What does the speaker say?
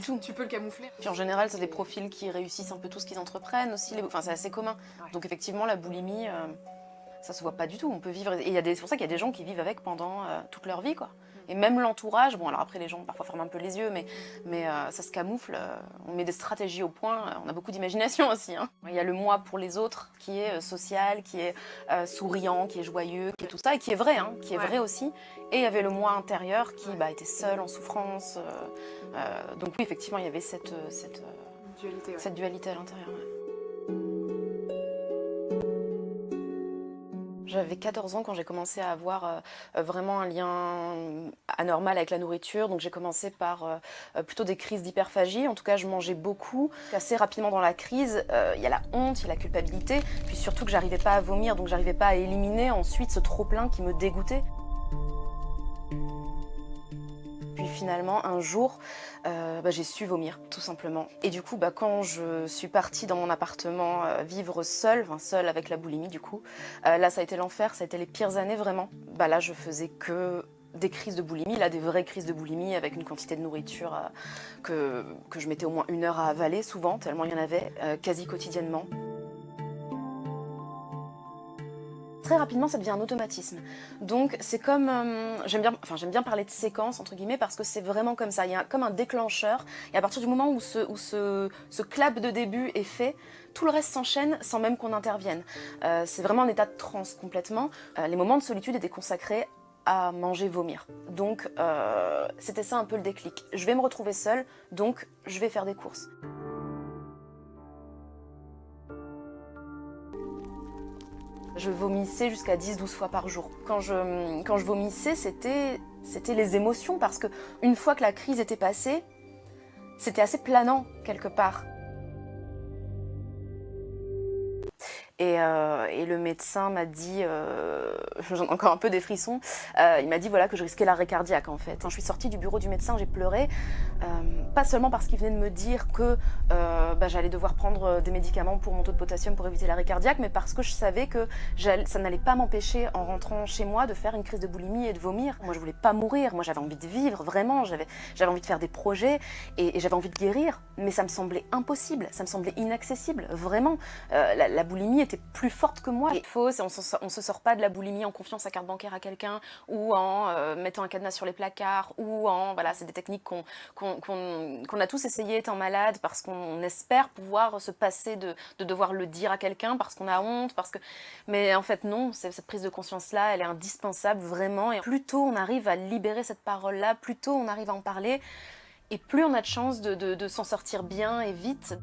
Tu peux le camoufler. Puis en général, c'est des profils qui réussissent un peu tout ce qu'ils entreprennent aussi. Enfin, c'est assez commun. Ouais. Donc effectivement, la boulimie, ça se voit pas du tout. On peut vivre. Et c'est pour ça qu'il y a des gens qui vivent avec pendant toute leur vie, quoi. Et même l'entourage, bon alors après les gens parfois ferment un peu les yeux, mais ça se camoufle, on met des stratégies au point, on a beaucoup d'imagination aussi. Hein. Il y a le moi pour les autres qui est social, qui est souriant, qui est joyeux, qui est tout ça, et qui est vrai, hein, qui est vrai aussi. Et il y avait le moi intérieur qui était seul, en souffrance. Donc oui, effectivement, il y avait cette Dualité, ouais. cette dualité à l'intérieur. Ouais. J'avais 14 ans quand j'ai commencé à avoir vraiment un lien anormal avec la nourriture. Donc j'ai commencé par plutôt des crises d'hyperphagie. En tout cas, je mangeais beaucoup. Assez rapidement dans la crise, il y a la honte, il y a la culpabilité. Puis surtout que j'arrivais pas à vomir, donc j'arrivais pas à éliminer ensuite ce trop-plein qui me dégoûtait. Puis finalement, un jour, j'ai su vomir, tout simplement. Et du coup, quand je suis partie dans mon appartement vivre seule avec la boulimie du coup, là ça a été l'enfer, ça a été les pires années vraiment. Là je faisais que des crises de boulimie, là des vraies crises de boulimie avec une quantité de nourriture que je mettais au moins 1 heure à avaler souvent, tellement il y en avait, quasi quotidiennement. Très rapidement, ça devient un automatisme. Donc c'est comme, j'aime bien parler de séquence entre guillemets parce que c'est vraiment comme ça. Il y a comme un déclencheur et à partir du moment où ce clap de début est fait, tout le reste s'enchaîne sans même qu'on intervienne. C'est vraiment un état de transe complètement. Les moments de solitude étaient consacrés à manger, vomir. Donc c'était ça un peu le déclic. Je vais me retrouver seule, donc je vais faire des courses. Je vomissais jusqu'à 10-12 fois par jour. Quand je vomissais, c'était les émotions, parce que une fois que la crise était passée, c'était assez planant, quelque part. Et le médecin m'a dit, j'en ai encore un peu des frissons, il m'a dit voilà, que je risquais l'arrêt cardiaque en fait. Quand je suis sortie du bureau du médecin, j'ai pleuré, pas seulement parce qu'il venait de me dire que j'allais devoir prendre des médicaments pour mon taux de potassium pour éviter l'arrêt cardiaque, mais parce que je savais que ça n'allait pas m'empêcher en rentrant chez moi de faire une crise de boulimie et de vomir. Moi je voulais pas mourir, moi j'avais envie de vivre, vraiment, j'avais envie de faire des projets et j'avais envie de guérir, mais ça me semblait impossible, ça me semblait inaccessible, vraiment. La boulimie était plus forte que moi. On se sort pas de la boulimie en confiant sa carte bancaire à quelqu'un ou en mettant un cadenas sur les placards ou voilà, c'est des techniques qu'on a tous essayé étant malade parce qu'on espère pouvoir se passer de devoir le dire à quelqu'un parce qu'on a honte, mais en fait non, cette prise de conscience-là, elle est indispensable vraiment, et plus tôt on arrive à libérer cette parole-là, plus tôt on arrive à en parler, et plus on a de chances de s'en sortir bien et vite.